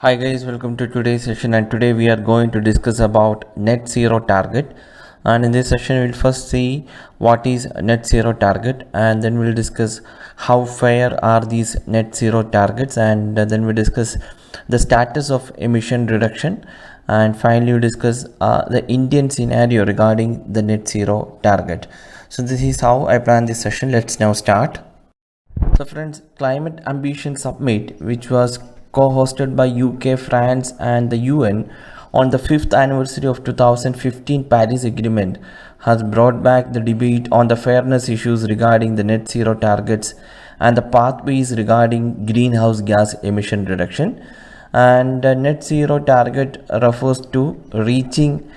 Hi guys, welcome to today's session, and today we are going to discuss about net zero target. And in this session we'll first see what is net zero target, and then we'll discuss how fair are these net zero targets, and then we'll discuss the status of emission reduction, and finally we'll discuss the Indian scenario regarding the net zero target. So this is how I plan this session. Let's now start. So friends, Climate Ambition Summit, which was co-hosted by UK, France and the UN on the 5th anniversary of 2015 Paris Agreement, has brought back the debate on the fairness issues regarding the net zero targets and the pathways regarding greenhouse gas emission reduction. And net zero target refers to reaching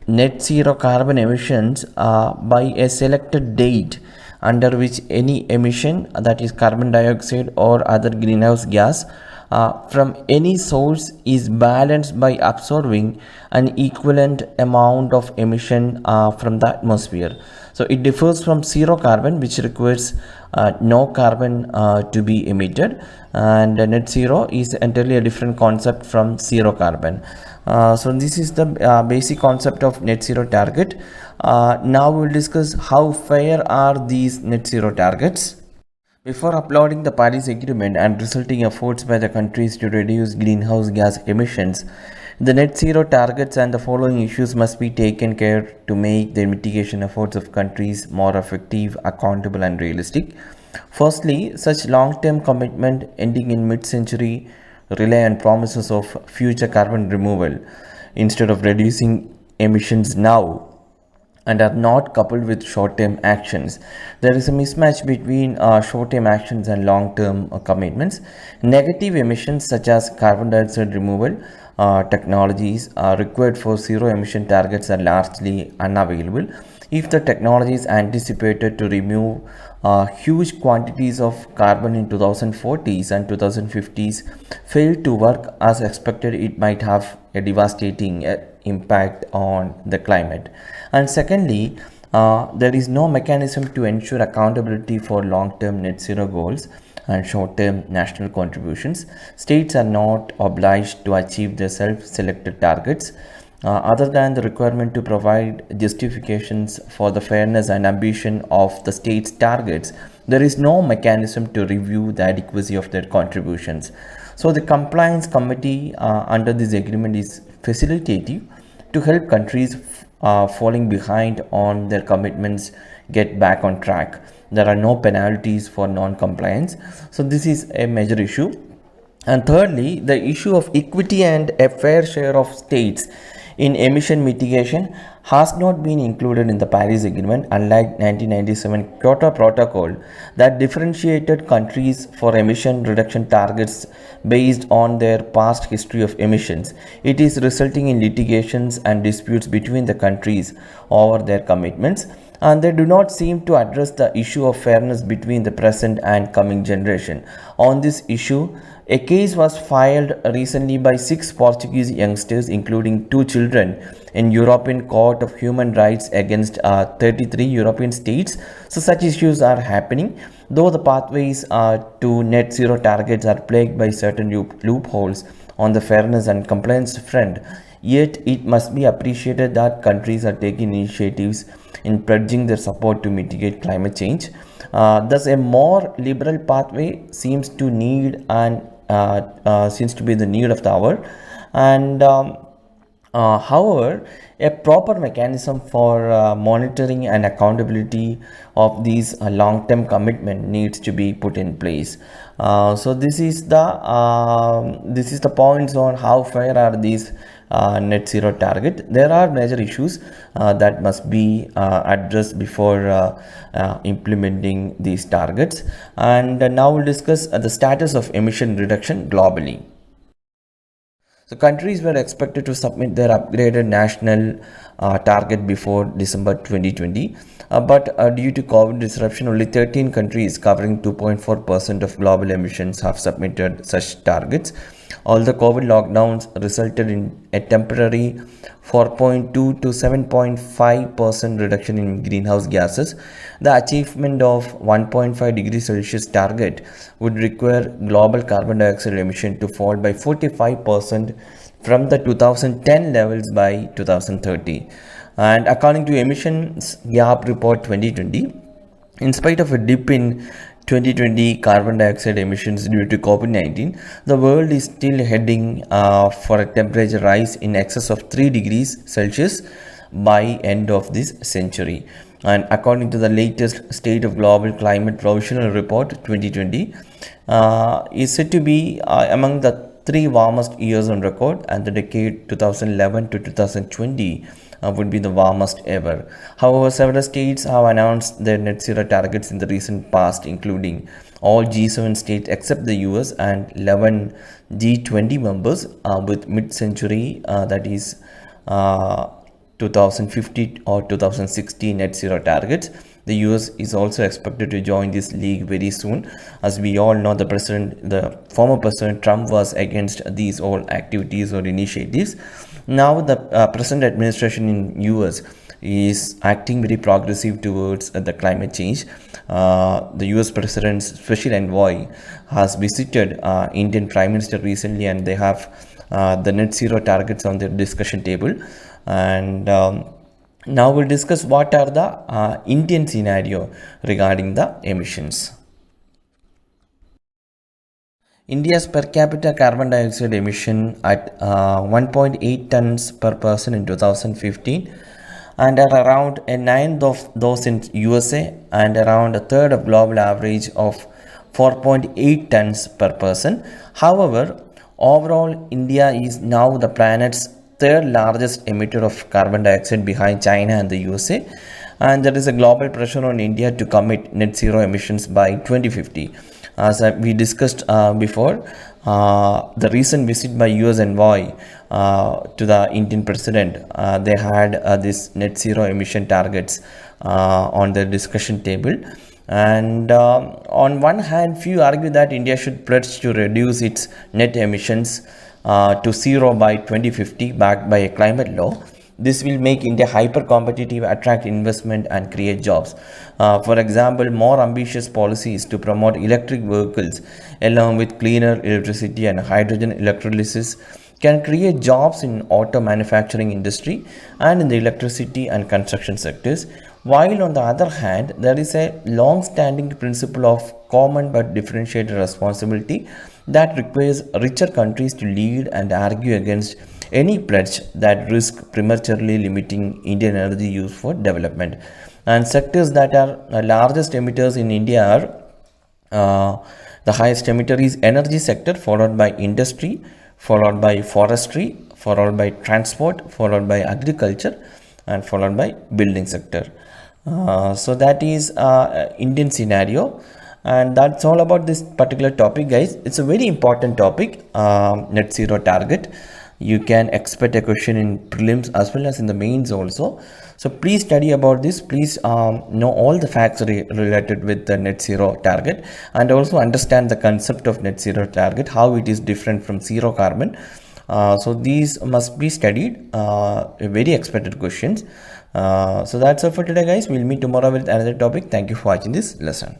net zero carbon emissions by a selected date under which any emission, that is carbon dioxide or other greenhouse gas, from any source is balanced by absorbing an equivalent amount of emission from the atmosphere. So it differs from zero carbon, which requires no carbon to be emitted, and net zero is entirely a different concept from zero carbon. So this is the basic concept of net zero target. Now we will discuss how fair are these net zero targets. Before uploading the Paris Agreement and resulting efforts by the countries to reduce greenhouse gas emissions, the net zero targets and the following issues must be taken care to make the mitigation efforts of countries more effective, accountable and realistic. Firstly, such long-term commitment ending in mid-century rely on promises of future carbon removal instead of reducing emissions now, and are not coupled with short-term actions. There is a mismatch between short-term actions and long-term commitments. Negative emissions such as carbon dioxide removal technologies required for zero emission targets are largely unavailable. If the technology is anticipated to remove huge quantities of carbon in 2040s and 2050s fail to work as expected, it might have a devastating impact on the climate. And secondly, there is no mechanism to ensure accountability for long-term net zero goals and short-term national contributions. States are not obliged to achieve their self-selected targets other than the requirement to provide justifications for the fairness and ambition of the state's targets. There is no mechanism to review the adequacy of their contributions. So the compliance committee under this agreement is facilitative to help countries falling behind on their commitments get back on track. There are no penalties for non-compliance. So this is a major issue. And thirdly, the issue of equity and a fair share of states in emission mitigation has not been included in the Paris Agreement, unlike 1997 Kyoto Protocol that differentiated countries for emission reduction targets based on their past history of emissions. It is resulting in litigations and disputes between the countries over their commitments, and they do not seem to address the issue of fairness between the present and coming generation. On this issue, a case was filed recently by 6 Portuguese youngsters, including 2 children, in European Court of Human Rights against 33 European states. So such issues are happening. Though the pathways to net zero targets are plagued by certain loopholes on the fairness and compliance front, yet it must be appreciated that countries are taking initiatives in pledging their support to mitigate climate change. Thus, a more liberal pathway seems to be the need of the hour, and however, a proper mechanism for monitoring and accountability of these long-term commitment needs to be put in place. So this is the points on how fair are these net zero target. There are major issues that must be addressed before implementing these targets, and now we'll discuss the status of emission reduction globally. So countries were expected to submit their upgraded national target before December 2020, but due to COVID disruption, only 13 countries covering 2.4% of global emissions have submitted such targets. All the COVID lockdowns resulted in a temporary 4.2 to 7.5% reduction in greenhouse gases. The achievement of 1.5 degrees Celsius target would require global carbon dioxide emission to fall by 45% from the 2010 levels by 2030. And according to Emissions Gap Report 2020, in spite of a dip in 2020 carbon dioxide emissions due to COVID-19, the world is still heading for a temperature rise in excess of 3 degrees Celsius by end of this century. And according to the latest State of Global Climate Provisional Report 2020, is said to be among the three warmest years on record, and the decade 2011 to 2020 would be the warmest ever. However, several states have announced their net zero targets in the recent past, including all G7 states except the US and 11 G20 members with mid-century, that is 2050 or 2060 net zero targets. The US is also expected to join this league very soon. As we all know, the former President Trump was against these all activities or initiatives. Now the present administration in US is acting very progressive towards the climate change. The US President's special envoy has visited Indian Prime Minister recently, and they have the net zero targets on their discussion table. And now we'll discuss what are the Indian scenario regarding the emissions. India's per capita carbon dioxide emission at 1.8 tons per person in 2015, and are around a ninth of those in USA, and around a third of global average of 4.8 tons per person. However, overall India is now the planet's third largest emitter of carbon dioxide behind China and the USA, and there is a global pressure on India to commit net zero emissions by 2050. As we discussed before, the recent visit by US envoy to the Indian president, they had this net zero emission targets on the discussion table. And on one hand, few argue that India should pledge to reduce its net emissions to zero by 2050, backed by a climate law. This will make India hyper competitive, attract investment, and create jobs. For example, more ambitious policies to promote electric vehicles along with cleaner electricity and hydrogen electrolysis can create jobs in auto manufacturing industry and in the electricity and construction sectors. While on the other hand, there is a long-standing principle of common but differentiated responsibility that requires richer countries to lead and argue against any pledge that risk prematurely limiting Indian energy use for development. And sectors that are largest emitters in India are the highest emitter is energy sector, followed by industry, followed by forestry, followed by transport, followed by agriculture, and followed by building sector. So that is Indian scenario, and that's all about this particular topic, guys. It's a very important topic, net zero target. You can expect a question in prelims as well as in the mains also. So please study about this. Please know all the facts related with the net zero target, and also understand the concept of net zero target, how it is different from zero carbon. So these must be studied, very expected questions. So that's all for today, guys. We'll meet tomorrow with another topic. Thank you for watching this lesson.